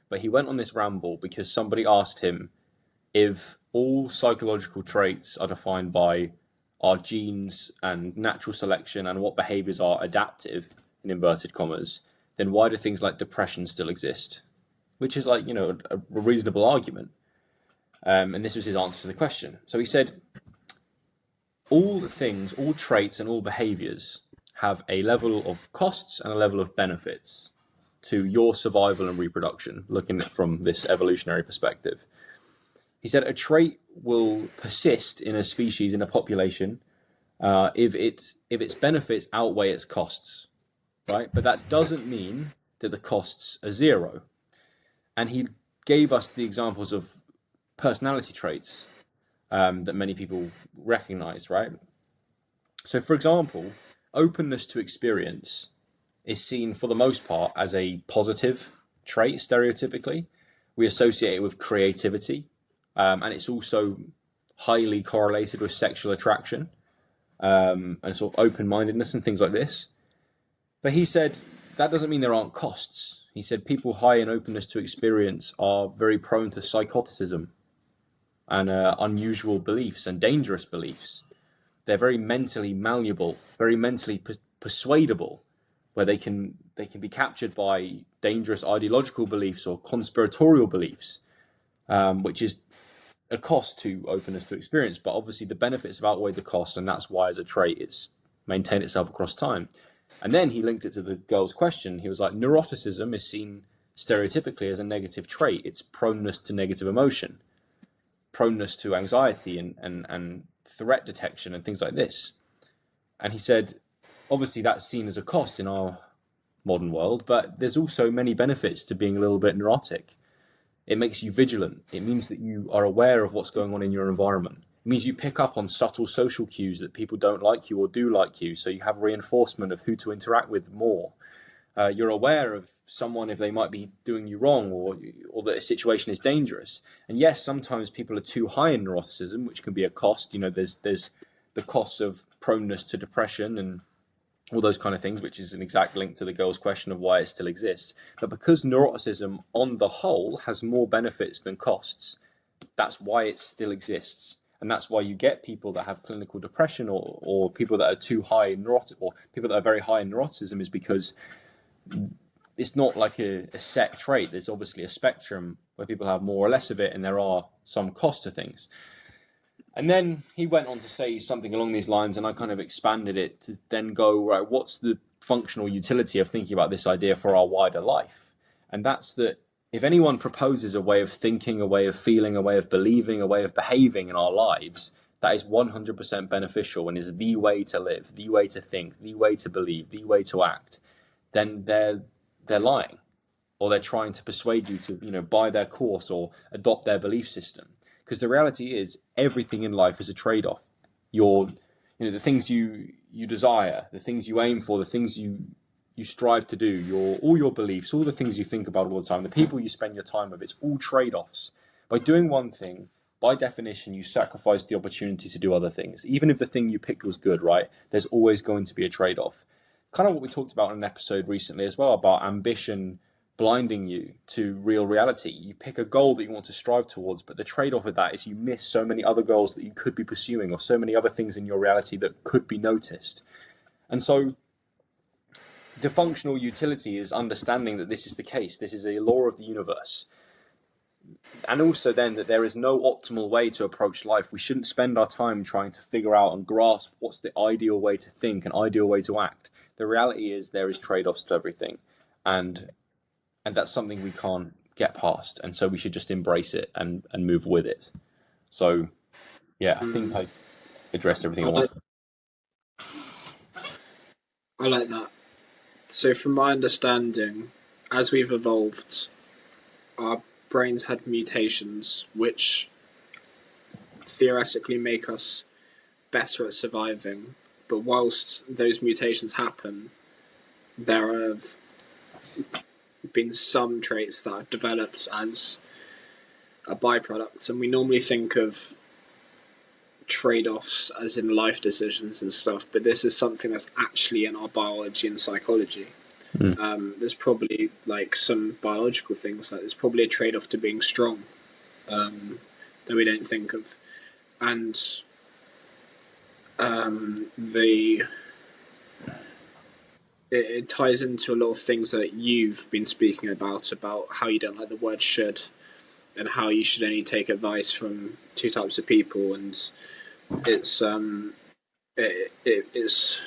but he went on this ramble because somebody asked him if all psychological traits are defined by our genes and natural selection and what behaviors are adaptive, in inverted commas, then why do things like depression still exist? Which is like, a reasonable argument. And this was his answer to the question. So he said, all things, all traits and all behaviors have a level of costs and a level of benefits to your survival and reproduction, looking at it from this evolutionary perspective. He said a trait will persist in a species, in a population, if its benefits outweigh its costs, right? But that doesn't mean that the costs are zero. And he gave us the examples of personality traits that many people recognize, right? So, for example, openness to experience is seen for the most part as a positive trait, stereotypically. We associate it with creativity, and it's also highly correlated with sexual attraction and sort of open-mindedness and things like this. But he said that doesn't mean there aren't costs. He said people high in openness to experience are very prone to psychoticism and unusual beliefs and dangerous beliefs. They're very mentally malleable, very mentally persuadable, where they can be captured by dangerous ideological beliefs or conspiratorial beliefs, which is a cost to openness to experience. But obviously the benefits have outweighed the cost, and that's why as a trait it's maintained itself across time. And then he linked it to the girl's question. He was like, neuroticism is seen stereotypically as a negative trait. It's proneness to negative emotion, proneness to anxiety and threat detection and things like this. And he said, obviously that's seen as a cost in our modern world, but there's also many benefits to being a little bit neurotic. It makes you vigilant. It means that you are aware of what's going on in your environment. It means you pick up on subtle social cues that people don't like you or do like you, so you have reinforcement of who to interact with more. You're aware of someone if they might be doing you wrong or that a situation is dangerous. And yes, sometimes people are too high in neuroticism, which can be a cost. There's the costs of proneness to depression and all those kind of things, which is an exact link to the girl's question of why it still exists. But because neuroticism on the whole has more benefits than costs, that's why it still exists. And that's why you get people that have clinical depression or people that are too high in or people that are very high in neuroticism, is because it's not like a set trait. There's obviously a spectrum where people have more or less of it, and there are some costs to things. And then he went on to say something along these lines, and I kind of expanded it to then go, right, what's the functional utility of thinking about this idea for our wider life? And that's that if anyone proposes a way of thinking, a way of feeling, a way of believing, a way of behaving in our lives, that is 100% beneficial and is the way to live, the way to think, the way to believe, the way to act, then they're lying, or they're trying to persuade you to, buy their course or adopt their belief system. Because the reality is, everything in life is a trade-off. The things you desire, the things you aim for, the things you strive to do, all your beliefs, all the things you think about all the time, the people you spend your time with, it's all trade-offs. By doing one thing, by definition, you sacrifice the opportunity to do other things. Even if the thing you picked was good, right? There's always going to be a trade-off. Kind of what we talked about in an episode recently as well, about ambition blinding you to real reality. You pick a goal that you want to strive towards, but the trade-off of that is you miss so many other goals that you could be pursuing, or so many other things in your reality that could be noticed. And so the functional utility is understanding that this is the case. This is a law of the universe. And also then that there is no optimal way to approach life. We shouldn't spend our time trying to figure out and grasp what's the ideal way to think, an ideal way to act. The reality is there is trade-offs to everything. And that's something we can't get past. And so we should just embrace it and move with it. So, yeah, I think I addressed everything I wanted. I like that. So from my understanding, as we've evolved, our brains had mutations which theoretically make us better at surviving. But whilst those mutations happen, there have been some traits that have developed as a byproduct. And we normally think of trade-offs as in life decisions and stuff, but this is something that's actually in our biology and psychology. Mm. There's probably like some biological things, like there's probably a trade-off to being strong, that we don't think of. And the it ties into a lot of things that you've been speaking about how you don't like the word should, and how you should only take advice from two types of people. And it's it's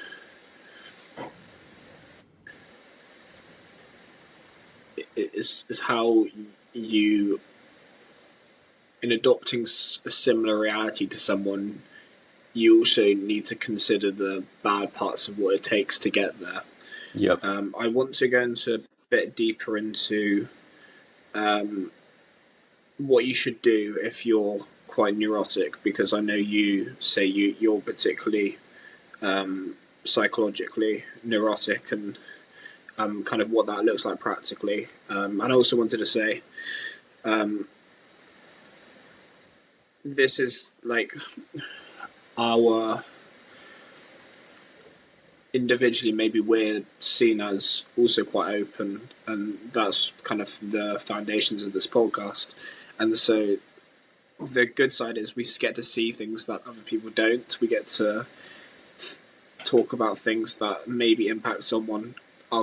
is how you, in adopting a similar reality to someone, you also need to consider the bad parts of what it takes to get there. Yep. I want to go into a bit deeper into what you should do if you're quite neurotic, because I know you say you're particularly psychologically neurotic, and kind of what that looks like practically. And I also wanted to say, this is like our individually, maybe we're seen as also quite open, and that's kind of the foundations of this podcast. And so the good side is we get to see things that other people don't. We get to talk about things that maybe impact someone,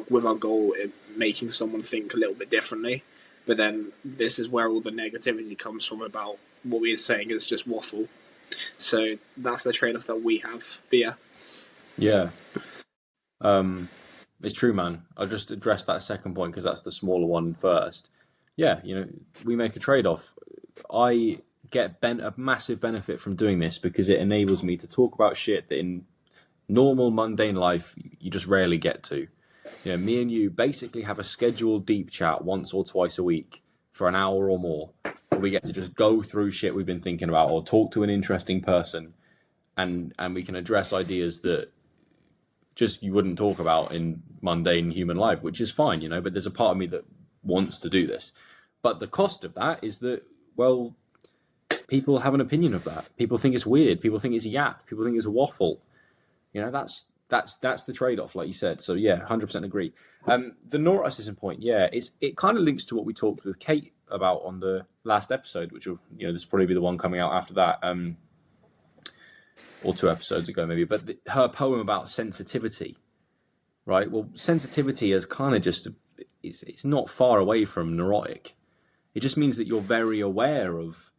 with our goal in making someone think a little bit differently. But then this is where all the negativity comes from about what we're saying is just waffle. So that's the trade-off that we have. But yeah. Yeah. It's true, man. I'll just address that second point because that's the smaller one first. Yeah, we make a trade-off. I get a massive benefit from doing this because it enables me to talk about shit that in normal mundane life you just rarely get to. Me and you basically have a scheduled deep chat once or twice a week for an hour or more, where we get to just go through shit we've been thinking about or talk to an interesting person, and we can address ideas that just you wouldn't talk about in mundane human life, which is fine, but there's a part of me that wants to do this. But the cost of that is that, well, people have an opinion of that. People think it's weird. People think it's yap. People think it's waffle. That's the trade-off, like you said. So yeah, 100% agree. The neuroticism point, yeah, it kind of links to what we talked with Kate about on the last episode, which will, this will probably be the one coming out after that, or 2 episodes ago maybe. But her poem about sensitivity, right? Well, sensitivity is kind of just it's not far away from neurotic. It just means that you're very aware of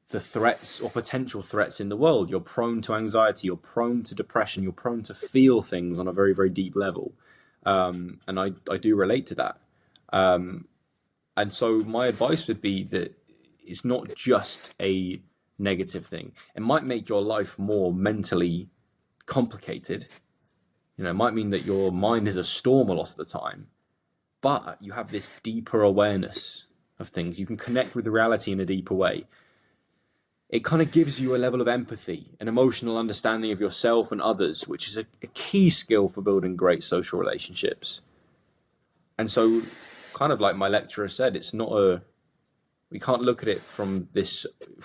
the threats or potential threats in the world. You're prone to anxiety, you're prone to depression, you're prone to feel things on a very, very deep level. And I do relate to that. And so my advice would be that it's not just a negative thing. It might make your life more mentally complicated. It might mean that your mind is a storm a lot of the time, but you have this deeper awareness of things. You can connect with reality in a deeper way. It kind of gives you a level of empathy, an emotional understanding of yourself and others, which is a key skill for building great social relationships. And so, kind of like my lecturer said, we can't look at it from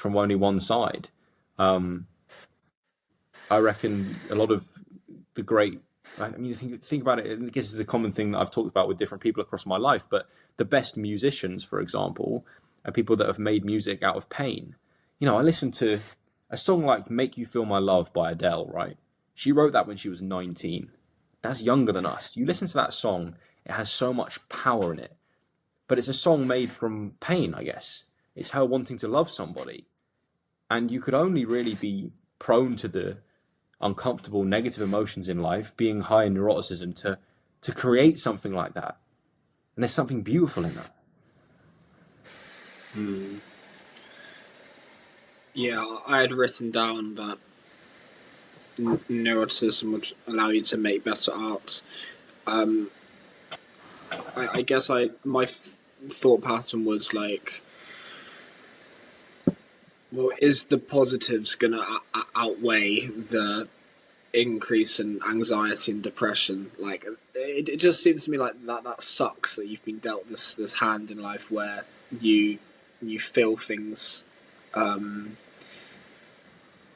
only one side. I reckon a lot of the great, think about it. I guess it's a common thing that I've talked about with different people across my life, but the best musicians, for example, are people that have made music out of pain. I listened to a song like Make You Feel My Love by Adele, right? She wrote that when she was 19. That's younger than us. You listen to that song, it has so much power in it. But it's a song made from pain, I guess. It's her wanting to love somebody. And you could only really be prone to the uncomfortable negative emotions in life, being high in neuroticism, to create something like that. And there's something beautiful in that. Yeah, I had written down that neuroticism would allow you to make better art. I guess my thought pattern was like, well, is the positives going to outweigh the increase in anxiety and depression? Like, it just seems to me like that sucks that you've been dealt this hand in life where you feel things,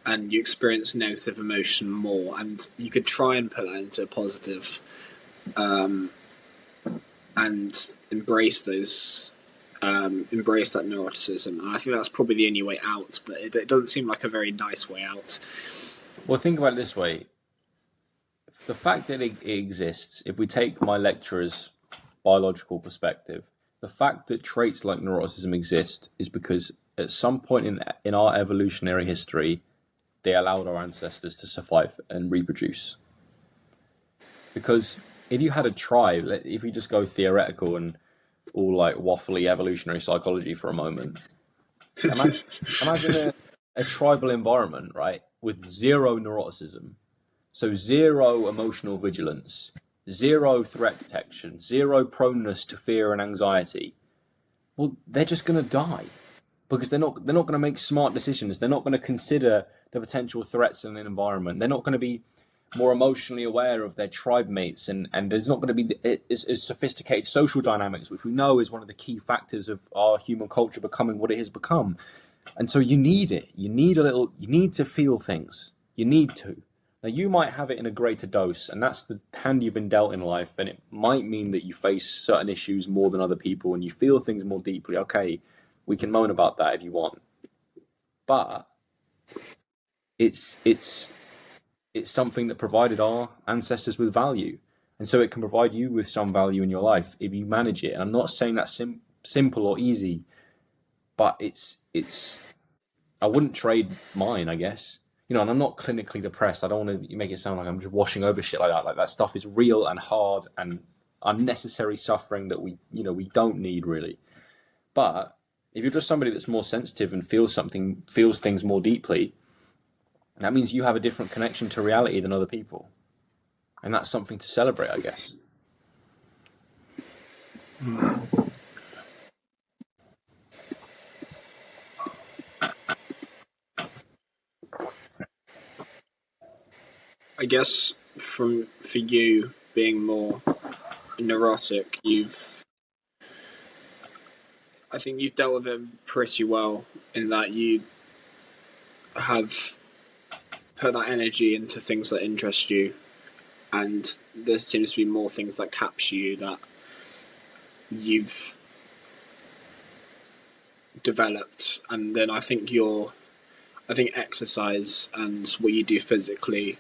and you experience negative emotion more, and you could try and put that into a positive. and embrace that neuroticism. And I think that's probably the only way out, but it doesn't seem like a very nice way out. Well, think about it this way: the fact that it exists, if we take my lecturer's biological perspective, the fact that traits like neuroticism exist is because at some point in our evolutionary history, they allowed our ancestors to survive and reproduce. Because if you had a tribe, if we just go theoretical and all like waffly evolutionary psychology for a moment, imagine a tribal environment, right, with zero neuroticism, so zero emotional vigilance, zero threat detection, zero proneness to fear and anxiety. Well, they're just going to die because they're not going to make smart decisions. They're not going to consider the potential threats in an environment. They're not going to be more emotionally aware of their tribe mates, and there's not going to be as sophisticated social dynamics, which we know is one of the key factors of our human culture becoming what it has become. And so you need it. You need to feel things. You need to. Now, you might have it in a greater dose, and that's the hand you've been dealt in life, and it might mean that you face certain issues more than other people, and you feel things more deeply. Okay, we can moan about that if you want. But it's something that provided our ancestors with value. And so it can provide you with some value in your life if you manage it. And I'm not saying that's simple or easy, but it's I wouldn't trade mine, I guess. You know, and I'm not clinically depressed. I don't want to make it sound like I'm just washing over shit like that. Like, that stuff is real and hard and unnecessary suffering that we don't need really. But if you're just somebody that's more sensitive and feels things more deeply, that means you have a different connection to reality than other people. And that's something to celebrate, I guess. I guess for you being more neurotic, I think you've dealt with it pretty well in that you have put that energy into things that interest you, and there seems to be more things that capture you that you've developed. And then I think exercise and what you do physically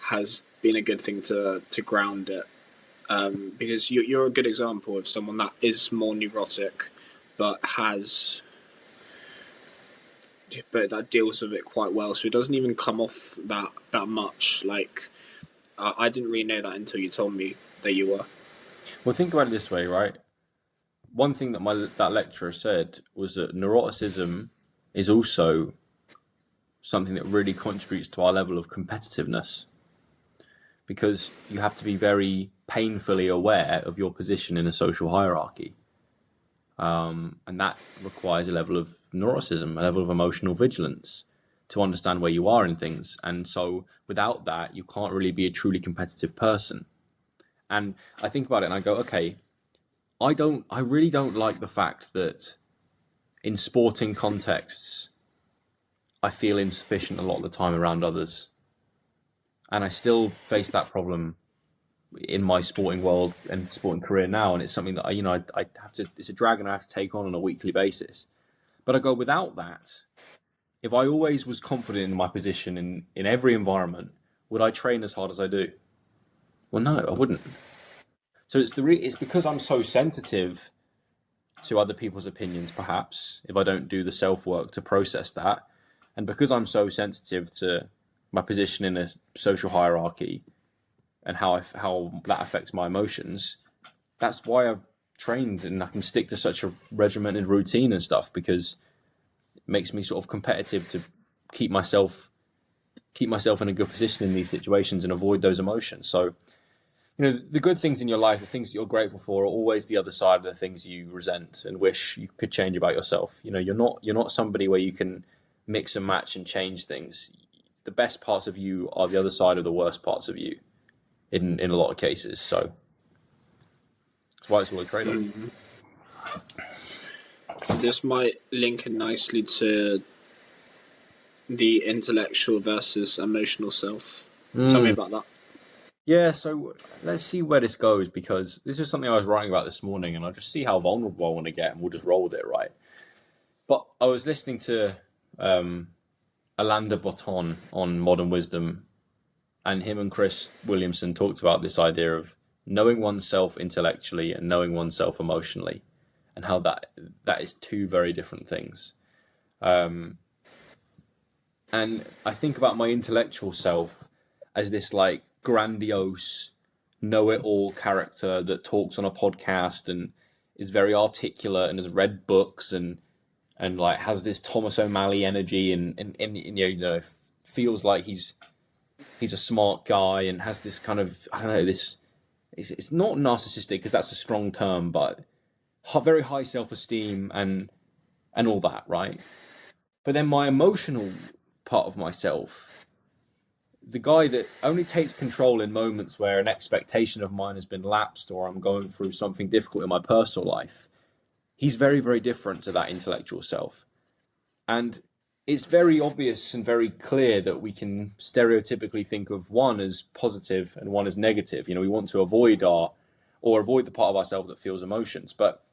has been a good thing to ground it, because you're a good example of someone that is more neurotic but that deals with it quite well, so it doesn't even come off that much. Like, I didn't really know that until you told me that you were. Well, think about it this way, right? One thing that lecturer said was that neuroticism is also something that really contributes to our level of competitiveness, because you have to be very painfully aware of your position in a social hierarchy. And that requires a level of neuroticism, a level of emotional vigilance to understand where you are in things. And so without that, you can't really be a truly competitive person. And I think about it and I go, okay, I really don't like the fact that in sporting contexts, I feel insufficient a lot of the time around others. And I still face that problem in my sporting world and sporting career now. And it's something that I have to, it's a dragon I have to take on a weekly basis. But I go, without that, if I always was confident in my position in every environment, would I train as hard as I do? Well, no, I wouldn't. So it's because I'm so sensitive to other people's opinions, perhaps, if I don't do the self-work to process that, and because I'm so sensitive to my position in a social hierarchy and how that affects my emotions, that's why I've trained and I can stick to such a regimented routine and stuff, because it makes me sort of competitive to keep myself in a good position in these situations and avoid those emotions. So, the good things in your life, the things that you're grateful for, are always the other side of the things you resent and wish you could change about yourself. You're not somebody where you can mix and match and change things. The best parts of you are the other side of the worst parts of you in a lot of cases. So that's why it's all a trade-off. This might link in nicely to the intellectual versus emotional self. Tell me about that. Yeah, so let's see where this goes because this is something I was writing about this morning, and I'll just see how vulnerable I want to get, and we'll just roll with it, right? But I was listening to um, Alander Botton on Modern Wisdom, and him and Chris Williamson talked about this idea of knowing oneself intellectually and knowing oneself emotionally, and how that is two very different things. Um, and I think about my intellectual self as this like grandiose, know-it-all character that talks on a podcast and is very articulate and has read books and like has this Thomas O'Malley energy and feels like he's a smart guy and has this kind of I don't know this it's not narcissistic because that's a strong term, but very high self-esteem and all that, right? But then my emotional part of myself, the guy that only takes control in moments where an expectation of mine has been lapsed or I'm going through something difficult in my personal life, he's very, very different to that intellectual self. And it's very obvious and very clear that we can stereotypically think of one as positive and one as negative. We want to avoid avoid the part of ourselves that feels emotions. But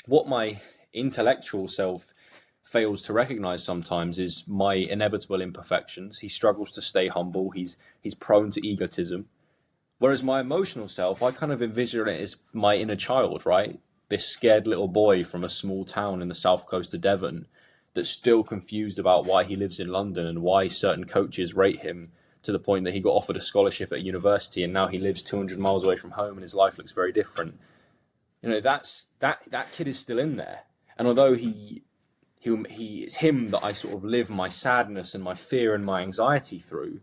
what my intellectual self fails to recognize sometimes is my inevitable imperfections. He struggles to stay humble. He's prone to egotism. Whereas my emotional self, I kind of envision it as my inner child, right? This scared little boy from a small town in the south coast of Devon that's still confused about why he lives in London and why certain coaches rate him to the point that he got offered a scholarship at university and now he lives 200 miles away from home and his life looks very different. That kid is still in there. And although it's him that I sort of live my sadness and my fear and my anxiety through,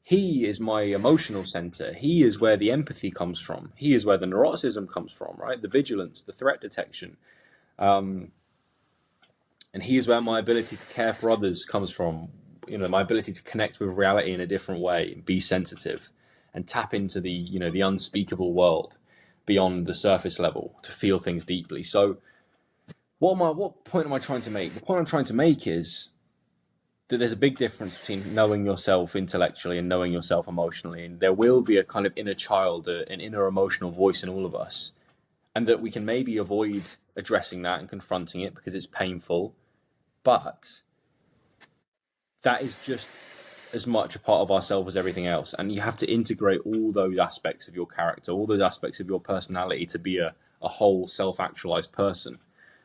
he is my emotional center. He is where the empathy comes from. He is where the neuroticism comes from, right? The vigilance, the threat detection. Um, and he is where my ability to care for others comes from. My ability to connect with reality in a different way, be sensitive, and tap into the unspeakable world beyond the surface level to feel things deeply. So, what point am I trying to make? The point I'm trying to make is that there's a big difference between knowing yourself intellectually and knowing yourself emotionally, and there will be a kind of inner child, an inner emotional voice in all of us, and that we can maybe avoid addressing that and confronting it because it's painful, but that is just as much a part of ourselves as everything else, and you have to integrate all those aspects of your character, all those aspects of your personality to be a whole self-actualized person.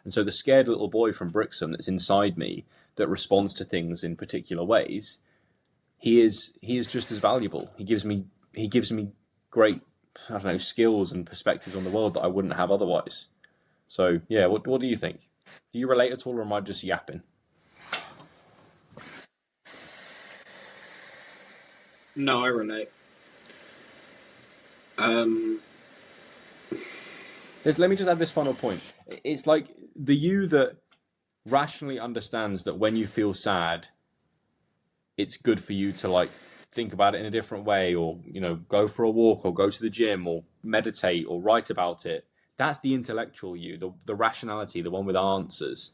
And so the scared little boy from Brixham that's inside me that responds to things in particular ways, he is just as valuable. He gives me great, I don't know, skills and perspectives on the world that I wouldn't have otherwise. So yeah, what do you think? Do you relate at all, or am I just yapping? No, I relate. Um, Let me just add this final point. It's like the you that rationally understands that when you feel sad, it's good for you to like think about it in a different way, or go for a walk, or go to the gym, or meditate, or write about it. That's the intellectual you, the rationality, the one with answers.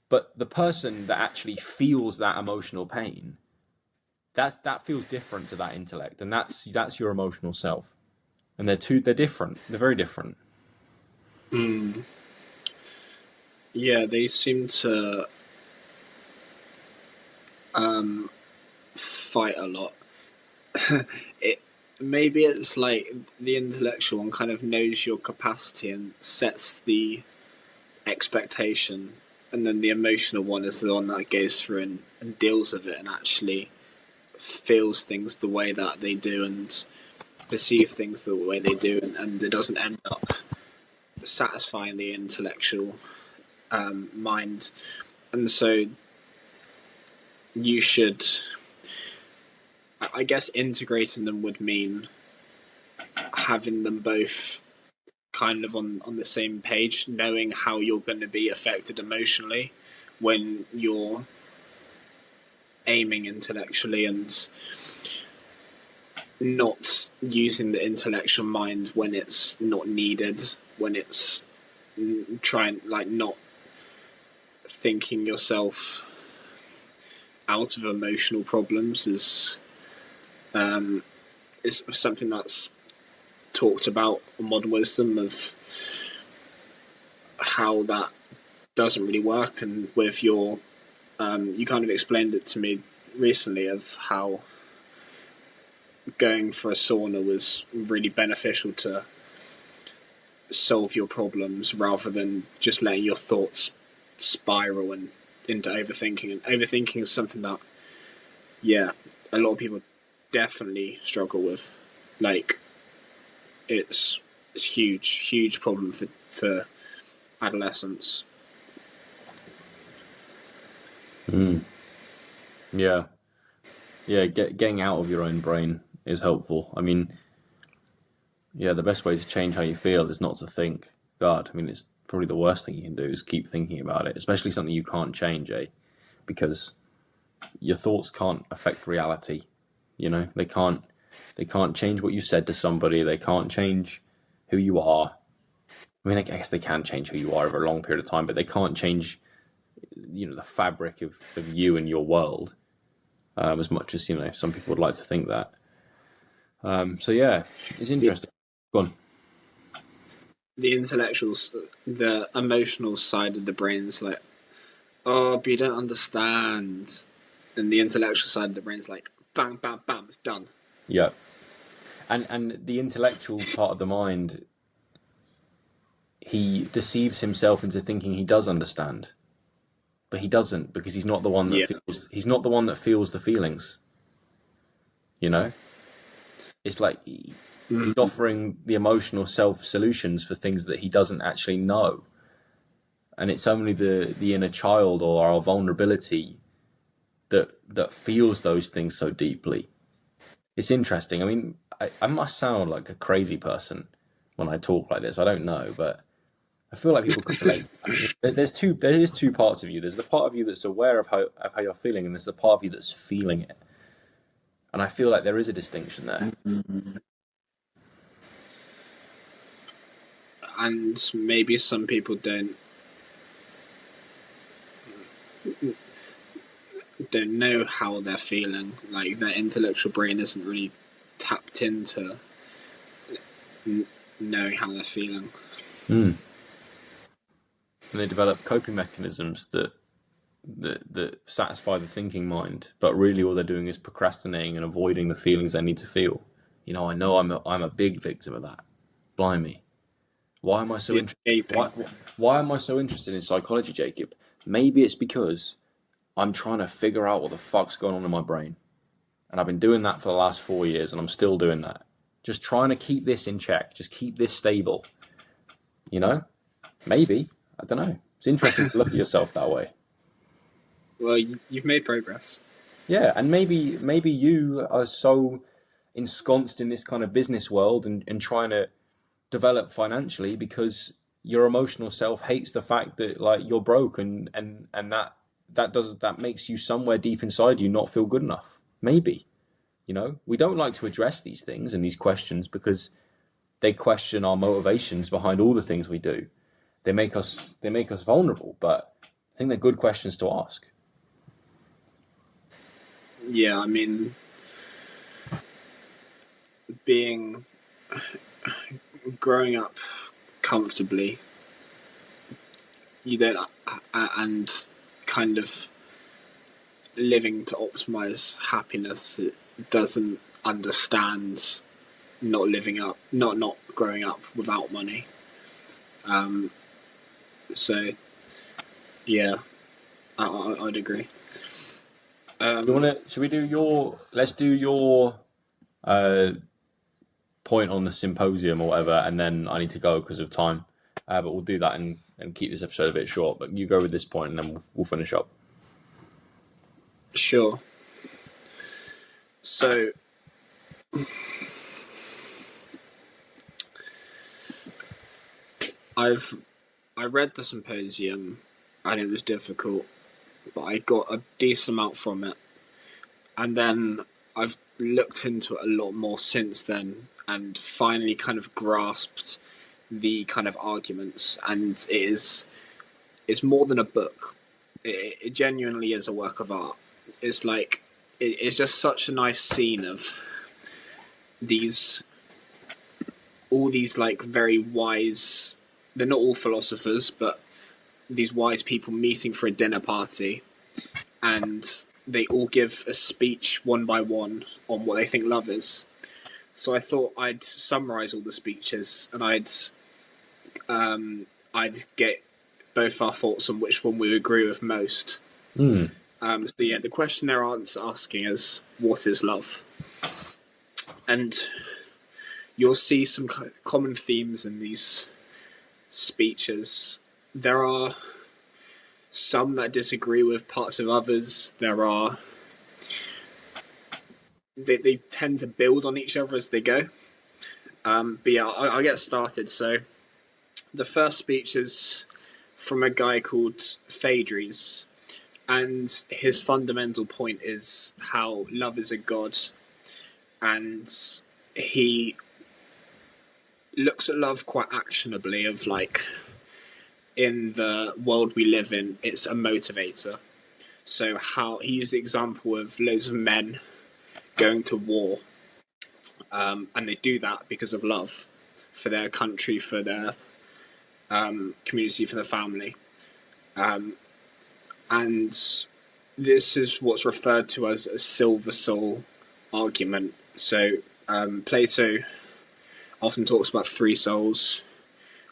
But the person that actually feels that emotional pain, that feels different to that intellect, and that's your emotional self. And they're different. They're very different. mm, yeah, they seem to fight a lot. it Maybe it's like the intellectual one kind of knows your capacity and sets the expectation, and then the emotional one is the one that goes through and deals with it and actually feels things the way that they do and perceive things the way they do, and it doesn't end up satisfying the intellectual mind. And so you should, I guess, integrating them would mean having them both kind of on the same page, knowing how you're going to be affected emotionally when you're aiming intellectually, and not using the intellectual mind when it's not needed, when it's trying, like, not thinking yourself out of emotional problems is is something that's talked about on modern wisdom of how that doesn't really work, and with your you kind of explained it to me recently of how going for a sauna was really beneficial to solve your problems rather than just letting your thoughts spiral and into overthinking. And overthinking is something that, yeah, a lot of people definitely struggle with. Like, it's huge problem for adolescents. Yeah, yeah. Getting out of your own brain is helpful. I mean, yeah, the best way to change how you feel is not to think. God, I mean, it's probably the worst thing you can do is keep thinking about it, especially something you can't change, because your thoughts can't affect reality. You know, they can't change what you said to somebody. They can't change who you are. I mean, I guess they can change who you are over a long period of time, but they can't change, the fabric of you and your world, as much as, some people would like to think that. So yeah, it's The, interesting. Go on. the intellectuals, the emotional side of the brain's like, oh, but you don't understand. And the intellectual side of the brain's like, bang, bam, bam, it's done. Yeah, and the intellectual part of the mind, he deceives himself into thinking he does understand, but he doesn't, because he's not the one that Yeah. feels. He's not the one that feels the feelings. You know, it's like he's offering the emotional self solutions for things that he doesn't actually know, and it's only the inner child or our vulnerability that feels those things so deeply. It's interesting. I mean, I must sound like a crazy person when I talk like this. I don't know, but I feel like people could relate to that. There is two parts of you. There's the part of you that's aware of how you're feeling, and there's the part of you that's feeling it. And I feel like there is a distinction there. And maybe some people don't know how they're feeling. Like their intellectual brain isn't really tapped into knowing how they're feeling. Mm. And they develop coping mechanisms that satisfy the thinking mind, but really all they're doing is procrastinating and avoiding the feelings they need to feel. I know I'm a big victim of that. Blimey. Why am I so The interested? escaping. Why am I so interested in psychology, Jacob? Maybe it's because I'm trying to figure out what the fuck's going on in my brain. And I've been doing that for the last 4 years, and I'm still doing that. Just trying to keep this in check, just keep this stable. You know? Maybe. I don't know. It's interesting to look at yourself that way. Well, you've made progress. Yeah, and maybe you are so ensconced in this kind of business world and trying to develop financially because your emotional self hates the fact that like you're broke and that makes you somewhere deep inside you not feel good enough. Maybe. We don't like to address these things and these questions because they question our motivations behind all the things we do. They make us vulnerable, but I think they're good questions to ask. Yeah, I mean, being growing up comfortably, you don't, and kind of living to optimize happiness. It doesn't understand not growing up without money. Um, so yeah, I'd agree. Should we do let's do your uh, point on the symposium or whatever, and then I need to go because of time. But we'll do that and keep this episode a bit short. But you go with this point, and then we'll finish up. Sure. So I read the Symposium and it was difficult, but I got a decent amount from it. And then I've looked into it a lot more since then and finally kind of grasped the kind of arguments. And it's more than a book. It genuinely is a work of art. It's like it's just such a nice scene of these all these like very wise, they're not all philosophers, but these wise people meeting for a dinner party, and they all give a speech one by one on what they think love is. So I thought I'd summarize all the speeches, and I'd get both our thoughts on which one we agree with most. So yeah, the question they're asking is, what is love? And you'll see some common themes in these speeches. There are some that disagree with parts of others. They tend to build on each other as they go. But yeah, I'll get started. So the first speech is from a guy called Phaedrus, and his fundamental point is how love is a god, and he looks at love quite actionably, of like, in the world we live in, it's a motivator. So how he used the example of loads of men going to war, and they do that because of love for their country, for their community, for their family, and this is what's referred to as a silver soul argument. So Plato often talks about three souls.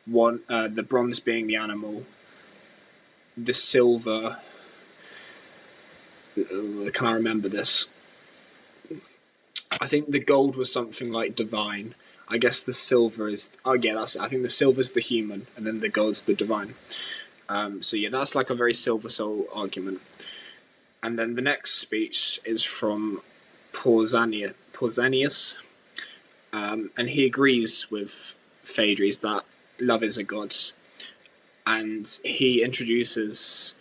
One, the bronze being the animal, the silver. Can I remember this? I think the gold was something like divine. I guess the silver is. Oh yeah, that's it. I think the silver is the human, and then the gold's the divine. So yeah, that's like a very silver soul argument. And then the next speech is from Pausanias, and he agrees with Phaedrus that love is a god, and he introduces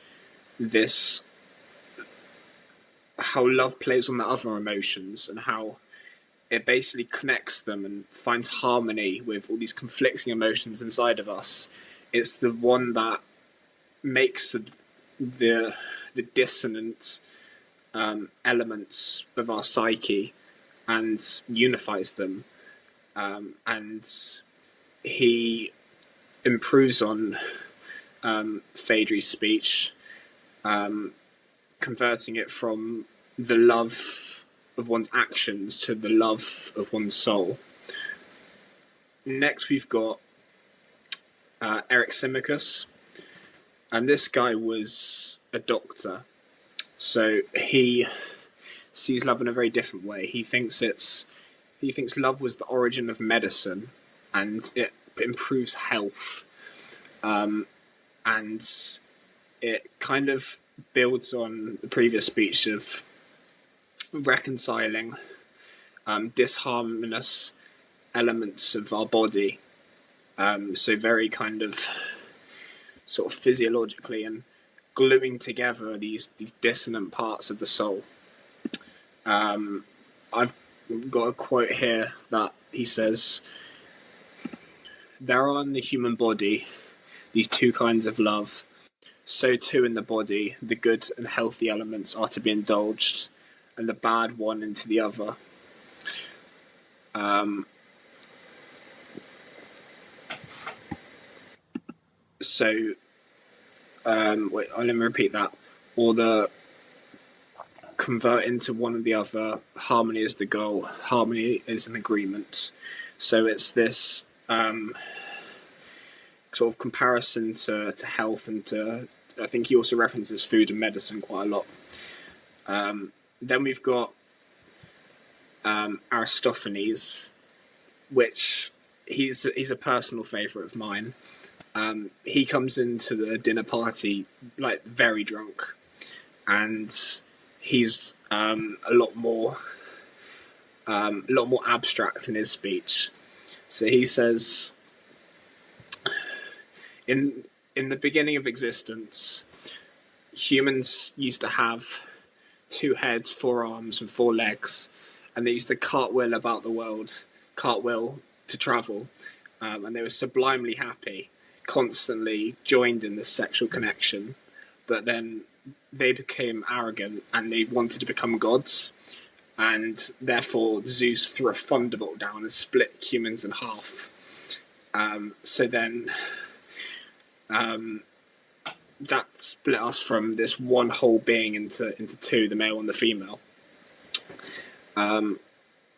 this, how love plays on the other emotions and how it basically connects them and finds harmony with all these conflicting emotions inside of us. It's the one that makes the dissonant elements of our psyche and unifies them. And he improves on Phaedrus' speech, converting it from the love of one's actions to the love of one's soul. Next, we've got Eryximachus, and this guy was a doctor, so he sees love in a very different way. He thinks love was the origin of medicine, and it improves health, and it kind of builds on the previous speech of reconciling disharmonious elements of our body, so very kind of sort of physiologically, and gluing together these dissonant parts of the soul. I've got a quote here that he says, "There are in the human body these two kinds of love. So too in the body, the good and healthy elements are to be indulged, and the bad one into the other." Wait, let me repeat that. Or the convert into one or the other. Harmony is the goal. Harmony is an agreement. So it's this sort of comparison to health and to. I think he also references food and medicine quite a lot. Then we've got Aristophanes, which he's a personal favourite of mine. He comes into the dinner party like very drunk, and he's a lot more abstract in his speech. So he says, in the beginning of existence, humans used to have 2 heads, 4 arms, and 4 legs, and they used to cartwheel about the world, cartwheel to travel, and they were sublimely happy, constantly joined in this sexual connection. But then they became arrogant and they wanted to become gods, and therefore Zeus threw a thunderbolt down and split humans in half. So then that split us from this one whole being into two, the male and the female. And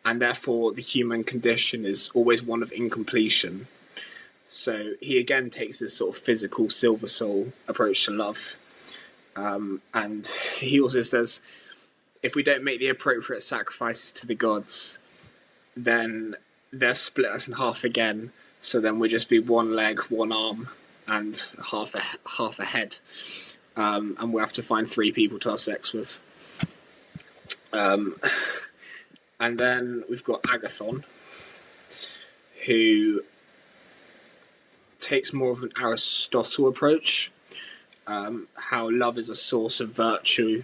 therefore the human condition is always one of incompletion. So he again takes this sort of physical silver soul approach to love. And he also says, if we don't make the appropriate sacrifices to the gods, then they'll split us in half again. So then we'll just be one leg, one arm, and half a head. And we'll have to find 3 people to have sex with. And then we've got Agathon, who takes more of an Aristotle approach, how love is a source of virtue,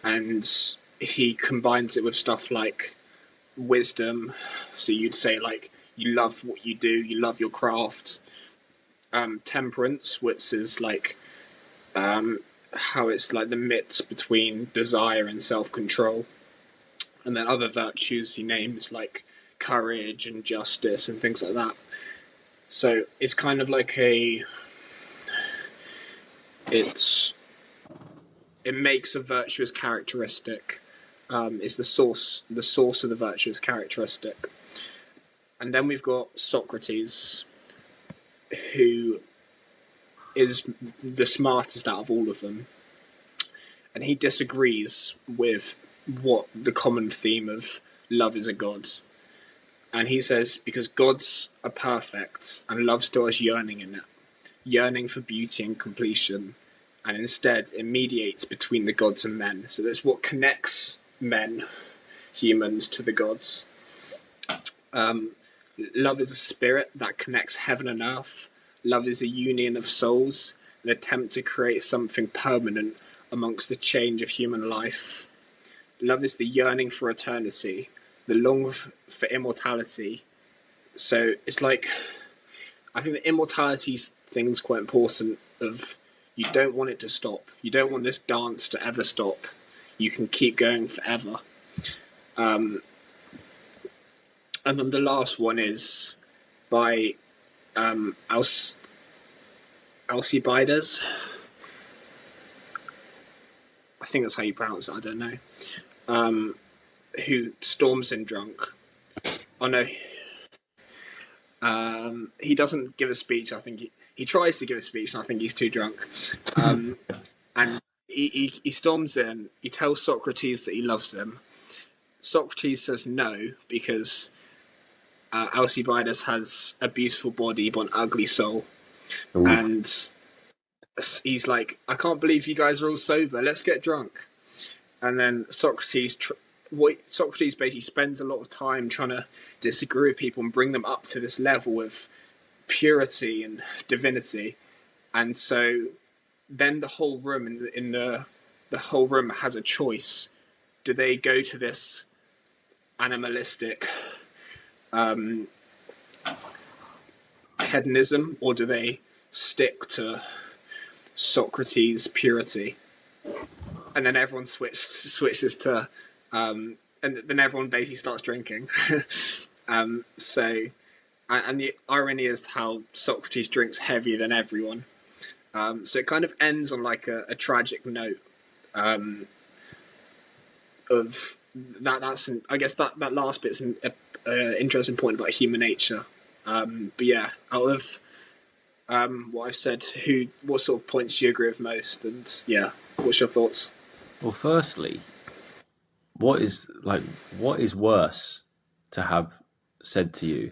and he combines it with stuff like wisdom. So you'd say, like, you love what you do, you love your craft. Temperance, which is like how it's like the mix between desire and self-control. And then other virtues he names like courage and justice and things like that. So it's kind of like it makes a virtuous characteristic. It's the source of the virtuous characteristic. And then we've got Socrates, who is the smartest out of all of them. And he disagrees with what the common theme of love is a god. And he says, because gods are perfect and love still has yearning in it, yearning for beauty and completion, and instead it mediates between the gods and men. So that's what connects men, humans, to the gods. Love is a spirit that connects heaven and earth. Love is a union of souls, an attempt to create something permanent amongst the change of human life. Love is the yearning for eternity, the long for immortality. So it's like, I think the immortality thing's quite important. Of you don't want it to stop. You don't want this dance to ever stop. You can keep going forever. And then the last one is by Alcibiades. I think that's how you pronounce it. I don't know. Who storms in drunk. Oh no. He doesn't give a speech. I think he tries to give a speech, and I think he's too drunk. And he storms in. He tells Socrates that he loves him. Socrates says no because Alcibiades has a beautiful body but an ugly soul. Ooh. And he's like, I can't believe you guys are all sober. Let's get drunk. And then Socrates basically spends a lot of time trying to disagree with people and bring them up to this level of purity and divinity. And so then the whole room in the whole room has a choice. Do they go to this animalistic hedonism, or do they stick to Socrates' purity? And then everyone switches to, and then everyone basically starts drinking. And the irony is how Socrates drinks heavier than everyone. So it kind of ends on like a tragic note. Of that's I guess that last bit's an interesting point about human nature. But yeah, out of what I've said, what sort of points do you agree with most? And yeah, what's your thoughts? Well, firstly, what is worse to have said to you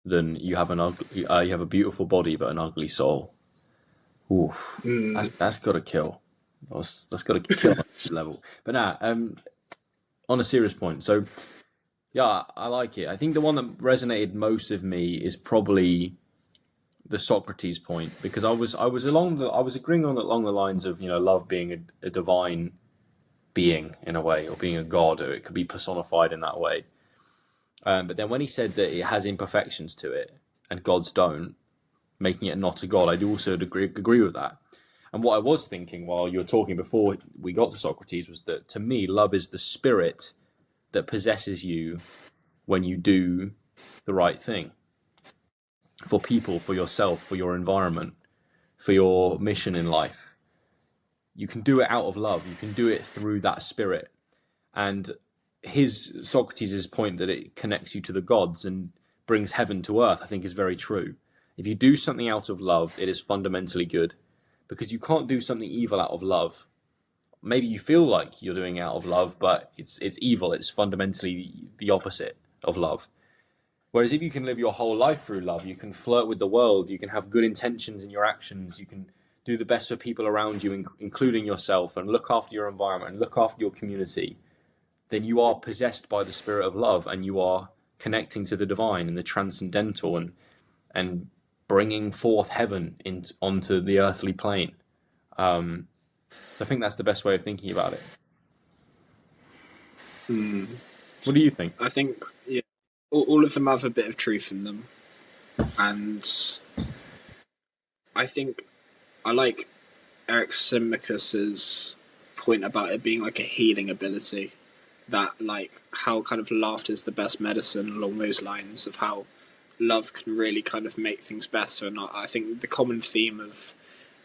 than you have you have a beautiful body but an ugly soul? Oof, that's got to kill. That's got to kill at this level. But now, on a serious point, so yeah, I like it. I think the one that resonated most with me is probably the Socrates point, because I was agreeing along the lines of, you know, love being a divine being in a way, or being a god, or it could be personified in that way. But then when he said that it has imperfections to it and gods don't, making it not a god, I do also agree with that. And what I was thinking while you were talking before we got to Socrates was that, to me, love is the spirit that possesses you when you do the right thing for people, for yourself, for your environment, for your mission in life. You can do it out of love. You can do it through that spirit. And Socrates' point that it connects you to the gods and brings heaven to earth, I think is very true. If you do something out of love, it is fundamentally good, because you can't do something evil out of love. Maybe you feel like you're doing it out of love, but it's evil. It's fundamentally the opposite of love. Whereas if you can live your whole life through love, you can flirt with the world, you can have good intentions in your actions, you can do the best for people around you, including yourself, and look after your environment and look after your community, then you are possessed by the spirit of love, and you are connecting to the divine and the transcendental, and bringing forth heaven onto the earthly plane. I think that's the best way of thinking about it. What do you think? I think all of them have a bit of truth in them, and I think I like Eric Simicus's point about it being like a healing ability, that like how kind of laughter is the best medicine, along those lines of how love can really kind of make things better. And I think the common theme of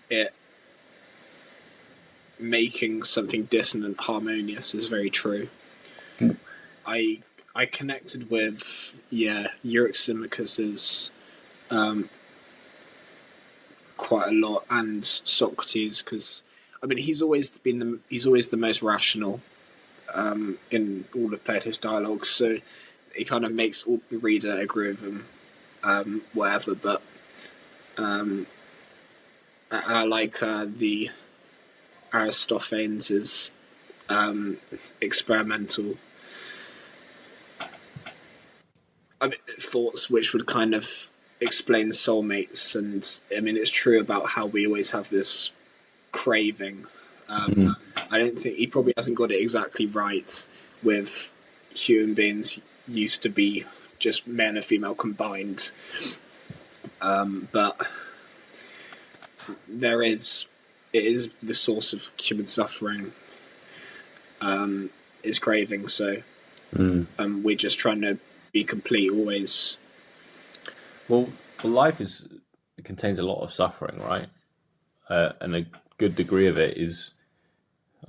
it making something dissonant harmonious is very true. I connected with Euryximachus's quite a lot, and Socrates, because I mean he's always the most rational in all of Plato's dialogues, so he kind of makes all the reader agree with him, whatever. But I like the Aristophanes' experimental thoughts, which would kind of explain soulmates. And I mean, it's true about how we always have this craving. I don't think he probably hasn't got it exactly right with human beings used to be just male and female combined, but it is the source of human suffering, is craving. So we're just trying to be complete always. Well, life contains a lot of suffering, right? And a good degree of it is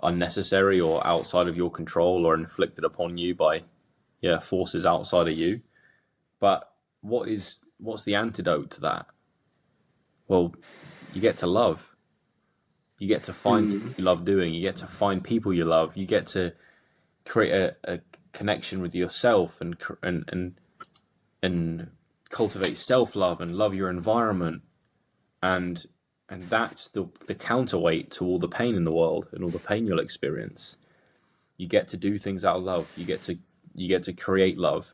unnecessary or outside of your control, or inflicted upon you by forces outside of you. But what's the antidote to that? Well, you get to love. You get to find what you love doing. You get to find people you love. You get to create a connection with yourself, and cultivate self-love and love your environment, and that's the counterweight to all the pain in the world and all the pain you'll experience. You get to do things out of love. You get to create love,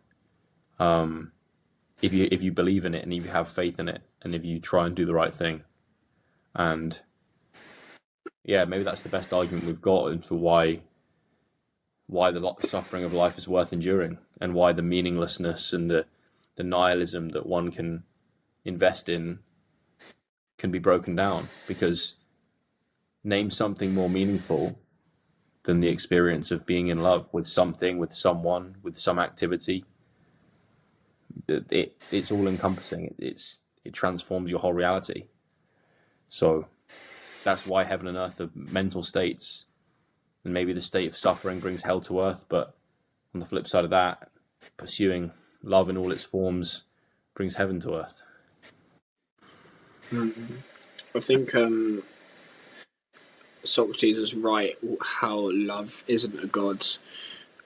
if you believe in it, and if you have faith in it, and if you try and do the right thing. And maybe that's the best argument we've got into why the suffering of life is worth enduring, and why the meaninglessness and the nihilism that one can invest in can be broken down. Because name something more meaningful than the experience of being in love with something, with someone, with some activity. It's all encompassing. It transforms your whole reality. So that's why heaven and earth are mental states, and maybe the state of suffering brings hell to earth. But on the flip side of that, pursuing love in all its forms brings heaven to earth. I think Socrates is right how love isn't a god.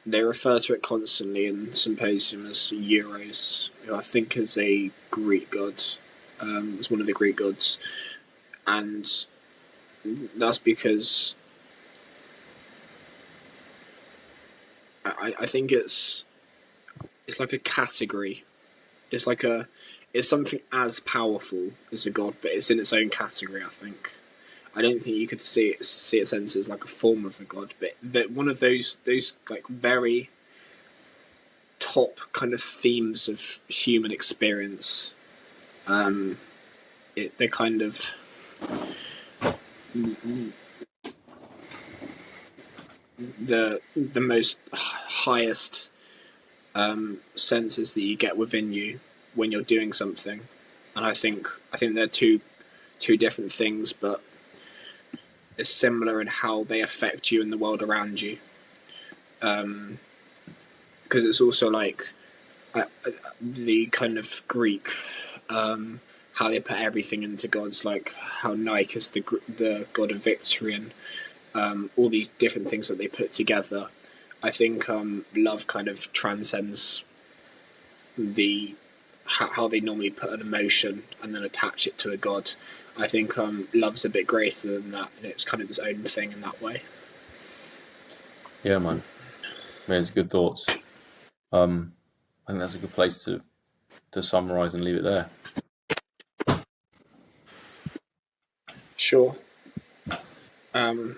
They refer to it constantly in Symposium as Euros, who I think is a Greek god. It's one of the Greek gods, and that's because I think it's like a category. It's something as powerful as a god, but it's in its own category. I think. I don't think you could see its sense as like a form of a god, but that one of those like very top kind of themes of human experience. They're kind of the most highest senses that you get within you when you're doing something, and I think they're two different things, but it's similar in how they affect you and the world around you. Because it's also like the kind of Greek, how they put everything into gods, like how Nike is the god of victory, and all these different things that they put together. I think love kind of transcends the how they normally put an emotion and then attach it to a god. I think love's a bit greater than that, and it's kind of its own thing in that way. Yeah, man. It's good thoughts. I think that's a good place to summarize and leave it there. Sure. Um,